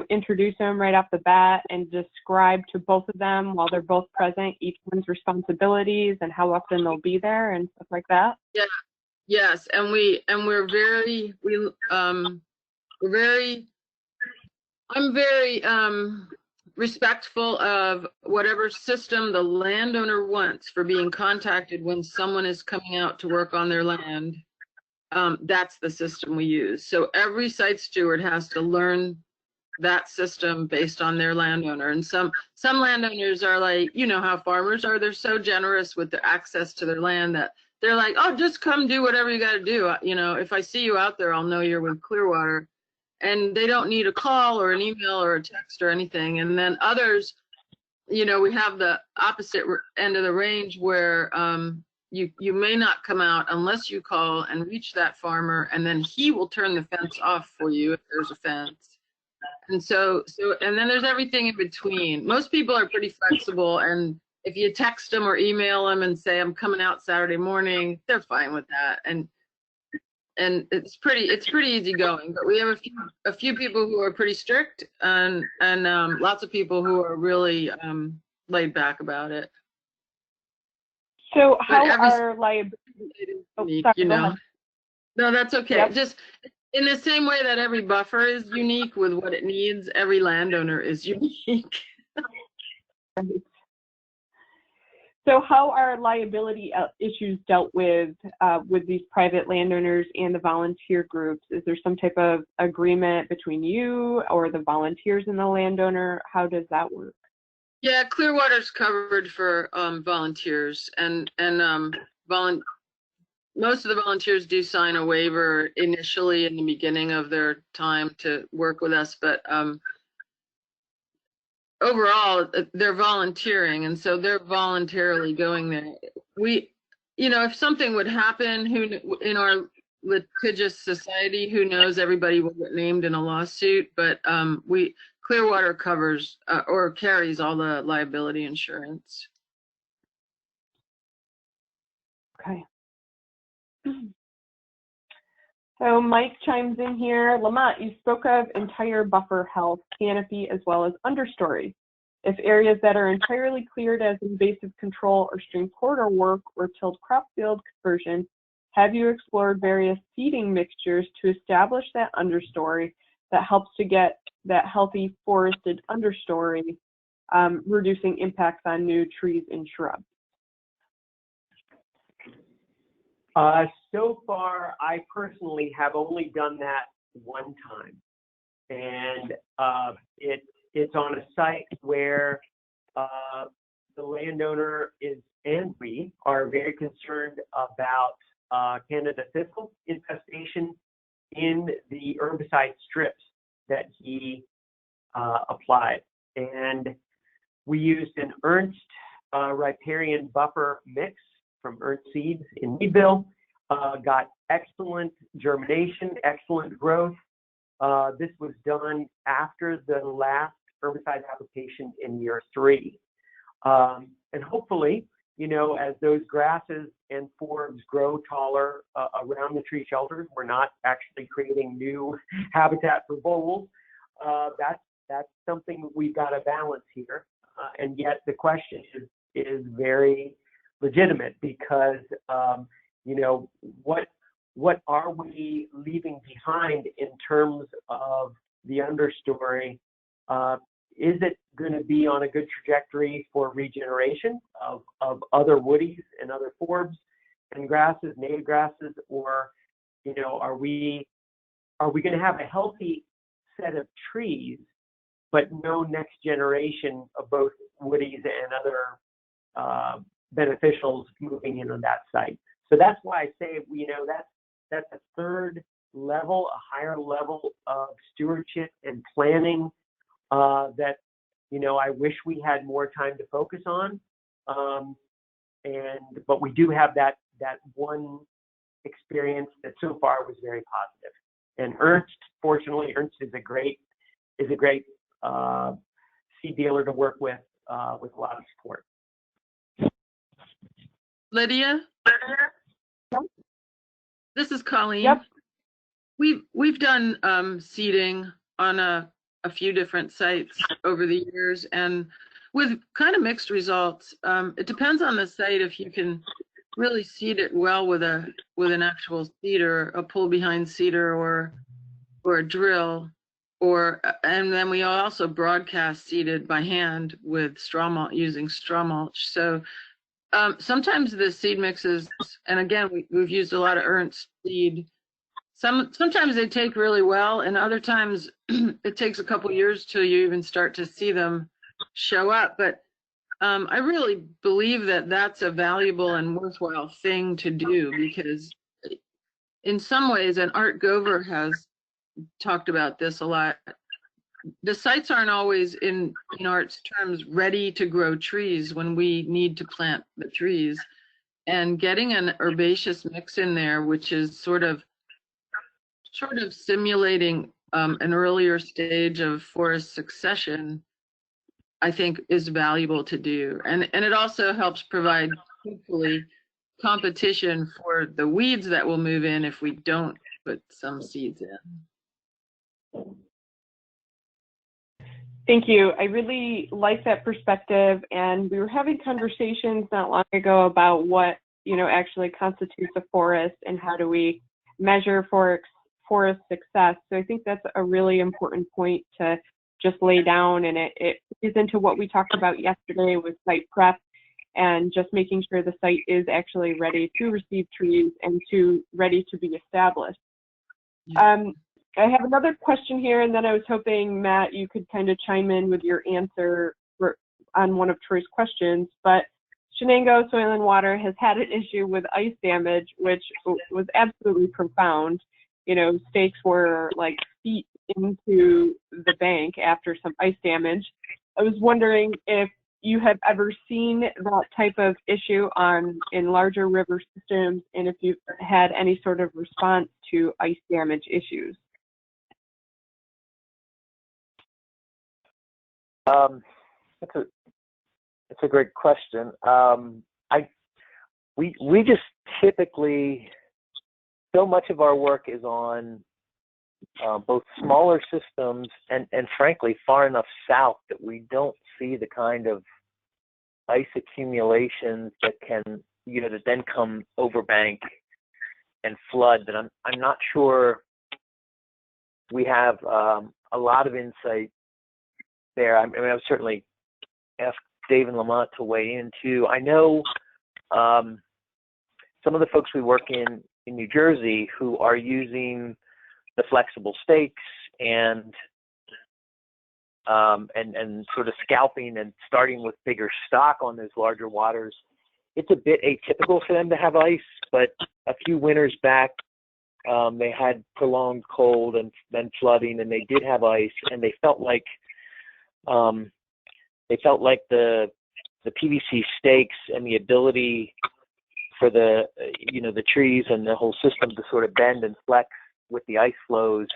Speaker 1: introduce them right off the bat and describe to both of them while they're both present each one's responsibilities and how often they'll be there and stuff like that?
Speaker 3: Yeah. Yes. And we're very I'm very respectful of whatever system the landowner wants for being contacted when someone is coming out to work on their land. That's the system we use. So every site steward has to learn that system based on their landowner. And some landowners are like, how farmers are, they're so generous with their access to their land that they're like, oh, just come do whatever you got to do. If I see you out there, I'll know you're with Clearwater. And they don't need a call or an email or a text or anything. And then others, we have the opposite end of the range where you may not come out unless you call and reach that farmer, and then he will turn the fence off for you if there's a fence. And and then there's everything in between. Most people are pretty flexible, and if you text them or email them and say, I'm coming out Saturday morning, they're fine with that. And it's pretty easy going. But we have a few people who are pretty strict, and lots of people who are really laid back about it.
Speaker 1: So how are liabilities?
Speaker 3: No, that's okay.
Speaker 1: Yep.
Speaker 3: Just in the same way that every buffer is unique with what it needs, every landowner is unique.
Speaker 1: So how are liability issues dealt with these private landowners and the volunteer groups? Is there some type of agreement between you or the volunteers and the landowner? How does that work?
Speaker 3: Yeah, Clearwater's covered for volunteers, and most of the volunteers do sign a waiver initially in the beginning of their time to work with us, but overall they're volunteering, and so they're voluntarily going there. If something would happen, in our litigious society, who knows, everybody will get named in a lawsuit, but Clearwater covers or carries all the liability insurance.
Speaker 1: Okay. So Mike chimes in here. Lamonte, you spoke of entire buffer health, canopy, as well as understory. If areas that are entirely cleared as invasive control or stream corridor work or tilled crop field conversion, have you explored various seeding mixtures to establish that understory that helps to get that healthy forested understory, reducing impacts on new trees and shrubs?
Speaker 2: So far, I personally have only done that one time, and it's on a site where the landowner and we are very concerned about Canada thistle infestation in the herbicide strips that he applied, and we used an Ernst Riparian buffer mix from Ernst Seeds in Meadville. Got excellent germination, excellent growth. This was done after the last herbicide application in year 3. And hopefully, as those grasses and forbs grow taller around the tree shelters, we're not actually creating new habitat for voles. That's something we've got to balance here. And yet the question is very legitimate, because what are we leaving behind in terms of the understory? Is it going to be on a good trajectory for regeneration of other woodies and other forbs and grasses, native grasses, or are we going to have a healthy set of trees but no next generation of both woodies and other beneficials moving in on that site? So that's why I say, that's a third level, a higher level of stewardship and planning that, I wish we had more time to focus on. But we do have that one experience that so far was very positive. And fortunately, Ernst is a great seed dealer to work with a lot of support.
Speaker 3: Lydia? This is Colleen.
Speaker 1: Yep.
Speaker 3: We've done seeding on a few different sites over the years, and with kind of mixed results. It depends on the site if you can really seed it well with an actual seeder, a pull behind seeder, or a drill, and then we also broadcast seeded by hand with straw mulch, using straw mulch. So sometimes the seed mixes, and again, we've used a lot of Ernst seed. Sometimes they take really well, and other times it takes a couple years till you even start to see them show up. But I really believe that that's a valuable and worthwhile thing to do, because in some ways, and Art Gover has talked about this a lot, the sites aren't always, in Art's terms, ready to grow trees when we need to plant the trees. And getting an herbaceous mix in there, which is sort of simulating an earlier stage of forest succession, I think is valuable to do. And it also helps provide, hopefully, competition for the weeds that will move in if we don't put some seeds in.
Speaker 1: Thank you. I really like that perspective, and we were having conversations not long ago about what actually constitutes a forest and how do we measure forest success. So I think that's a really important point to just lay down, and it is into what we talked about yesterday with site prep and just making sure the site is actually ready to receive trees and ready to be established. I have another question here, and then I was hoping, Matt, you could kind of chime in with your answer on one of Troy's questions. But Shenango Soil and Water has had an issue with ice damage, which was absolutely profound. You know, stakes were like feet into the bank after some ice damage. I was wondering if you have ever seen that type of issue in larger river systems, and if you've had any sort of response to ice damage issues.
Speaker 4: That's a great question. We just typically, so much of our work is on both smaller systems and frankly far enough south that we don't see the kind of ice accumulations that can, that then come over bank and flood. That I'm not sure we have a lot of insight there. I mean, I've certainly asked Dave and Lamonte to weigh in too. I know some of the folks we work in New Jersey who are using the flexible stakes and sort of scalping and starting with bigger stock on those larger waters. It's a bit atypical for them to have ice, but a few winters back, they had prolonged cold and then flooding, and they did have ice, and they felt like the PVC stakes and the ability for the trees and the whole system to sort of bend and flex with the ice flows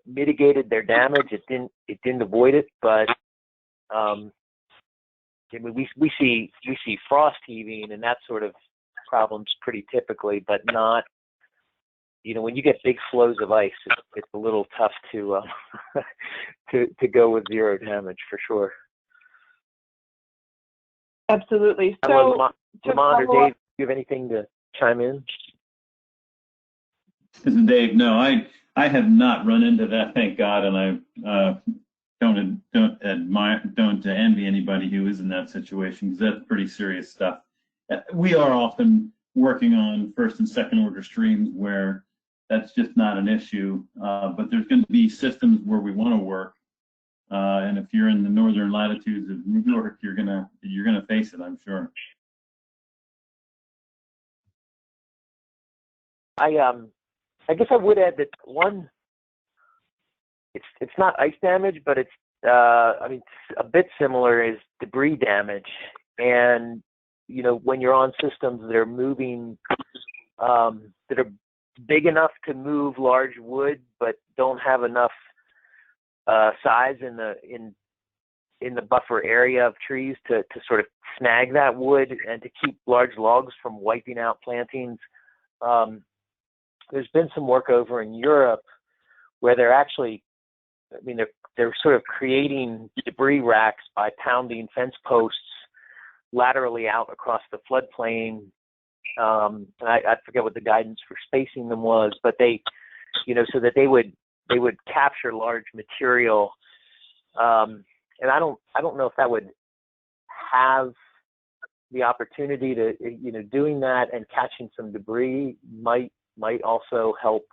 Speaker 4: mitigated their damage. It didn't avoid it, but I mean, we see frost heaving and that sort of problems pretty typically, but not, when you get big flows of ice, it's a little tough to to go with zero damage for sure.
Speaker 1: Absolutely.
Speaker 4: So, Lamonte or Dave, do you have anything to chime in?
Speaker 5: This is Dave. No, I have not run into that, thank God, and I don't envy anybody who is in that situation, because that's pretty serious stuff. We are often working on first and second order streams where that's just not an issue, but there's going to be systems where we want to work, and if you're in the northern latitudes of New York, you're gonna face it, I'm sure.
Speaker 4: I guess I would add that it's not ice damage, but it's I mean, a bit similar is debris damage. And when you're on systems that are moving, that are big enough to move large wood, but don't have enough size in the buffer area of trees to sort of snag that wood and to keep large logs from wiping out plantings. There's been some work over in Europe where they're actually, they're sort of creating debris racks by pounding fence posts laterally out across the floodplain. And I forget what the guidance for spacing them was, but they, so that they would capture large material. And I don't know if that would have the opportunity to, doing that and catching some debris might also help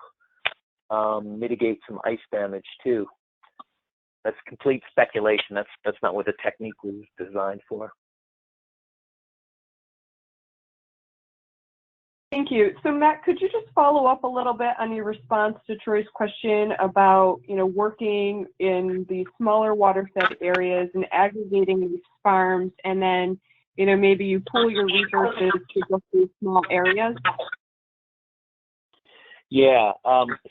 Speaker 4: mitigate some ice damage too. That's complete speculation. That's not what the technique was designed for.
Speaker 1: Thank you. So Matt, could you just follow up a little bit on your response to Troy's question about, working in these smaller watershed areas and aggregating these farms, and then, maybe you pool your resources to just these small areas?
Speaker 4: Yeah.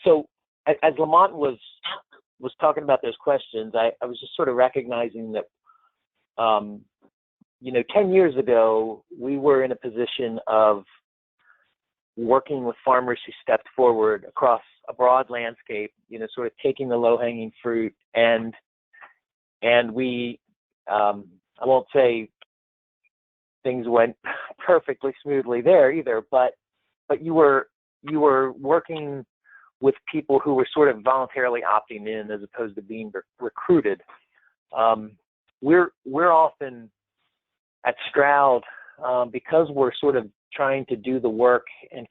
Speaker 4: So as Lamonte was talking about those questions, I was just sort of recognizing that, 10 years ago, we were in a position of working with farmers who stepped forward across a broad landscape, sort of taking the low-hanging fruit, and we, I won't say things went perfectly smoothly there either, but you were working with people who were sort of voluntarily opting in as opposed to being recruited. We're often at Stroud, because we're sort of trying to do the work and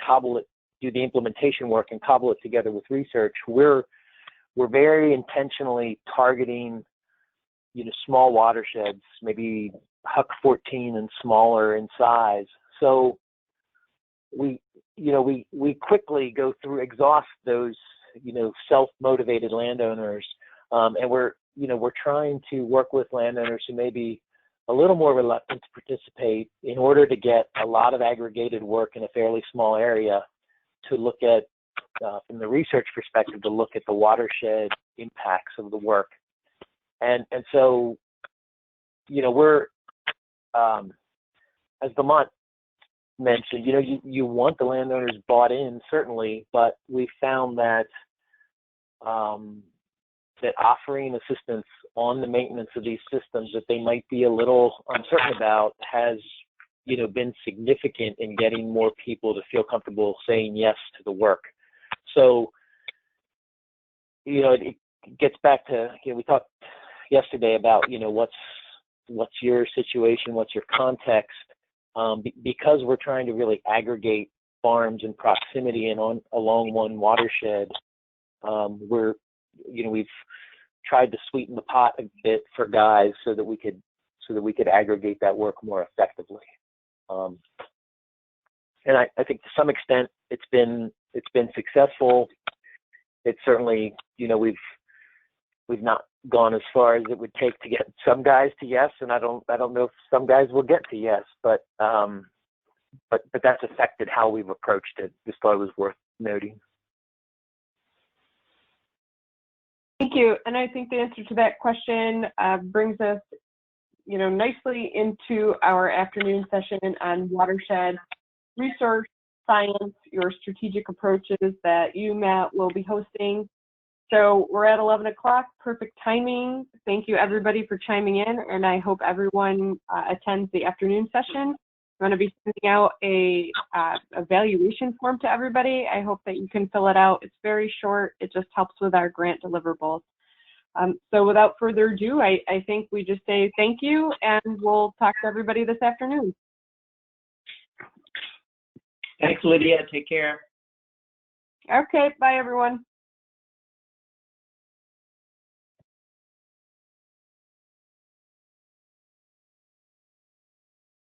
Speaker 4: do the implementation work and cobble it together with research, we're very intentionally targeting, small watersheds, maybe Huck 14 and smaller in size. So we quickly exhaust those, self-motivated landowners, and we're trying to work with landowners who may be a little more reluctant to participate in order to get a lot of aggregated work in a fairly small area, to look at, from the research perspective, to look at the watershed impacts of the work. And so, we're, as Lamonte mentioned, you want the landowners bought in, certainly, but we found that that offering assistance on the maintenance of these systems that they might be a little uncertain about has, been significant in getting more people to feel comfortable saying yes to the work. So, it gets back to, we talked yesterday about, what's your situation, what's your context, because we're trying to really aggregate farms in proximity and along one watershed. We've tried to sweeten the pot a bit for guys so that we could aggregate that work more effectively. And I think to some extent it's been successful. It's certainly, we've not gone as far as it would take to get some guys to yes, and I don't know if some guys will get to yes, but that's affected how we've approached it. Just thought it was worth noting.
Speaker 1: Thank you. And I think the answer to that question brings us, nicely into our afternoon session on watershed resource science, your strategic approaches that you, Matt, will be hosting. So we're at 11 o'clock, perfect timing. Thank you, everybody, for chiming in, and I hope everyone attends the afternoon session. I'm going to be sending out a evaluation form to everybody. I hope that you can fill it out. It's very short. It just helps with our grant deliverables. So without further ado, I think we just say thank you, and we'll talk to everybody this afternoon.
Speaker 2: Thanks, Lydia. Take care.
Speaker 1: Okay. Bye, everyone.